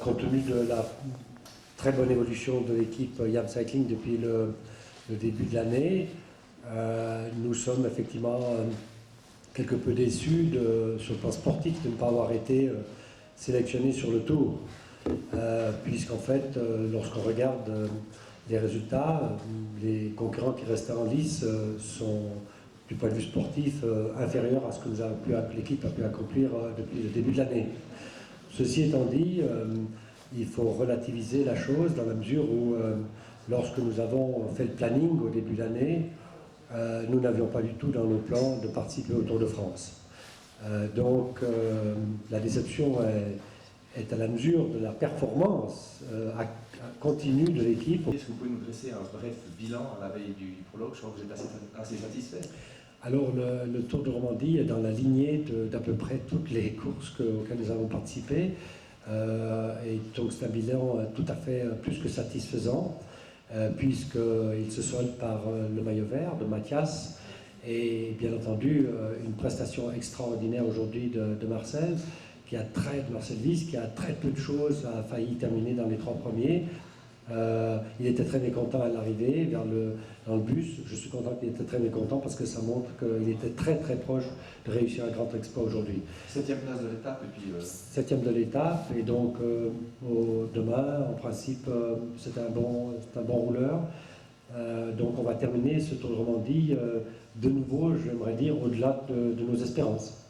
compte tenu de la très bonne évolution de l'équipe YAM Cycling depuis le début de l'année, nous sommes effectivement quelque peu déçus sur le plan sportif de ne pas avoir été sélectionnés sur le Tour. Puisqu'en fait, lorsqu'on regarde les résultats, les concurrents qui restaient en lice sont, du point de vue sportif, inférieurs à ce que l'équipe a pu accomplir depuis le début de l'année. Ceci étant dit, il faut relativiser la chose dans la mesure où, lorsque nous avons fait le planning au début de l'année, nous n'avions pas du tout dans nos plans de participer au Tour de France. Donc la déception est à la mesure de la performance continue de l'équipe. Est-ce que vous pouvez nous dresser un bref bilan à la veille du prologue? Je crois que vous êtes assez satisfait. Alors le Tour de Romandie est dans la lignée d'à peu près toutes les courses auxquelles nous avons participé. Et donc c'est un bilan tout à fait plus que satisfaisant, puisqu'il se solde par le maillot vert de Mathias et bien entendu une prestation extraordinaire aujourd'hui de Marcel, Marcel Wyss, qui a très peu de choses, a failli terminer dans les 3 premiers. Il était très mécontent à l'arrivée dans le bus. Je suis content qu'il était très mécontent parce que ça montre qu'il était très très proche de réussir un grand exploit aujourd'hui. 7e place de l'étape et puis... 7e de l'étape et donc demain, en principe, c'est un bon rouleur. Donc on va terminer ce Tour de Romandie de nouveau, j'aimerais dire, au-delà de nos espérances.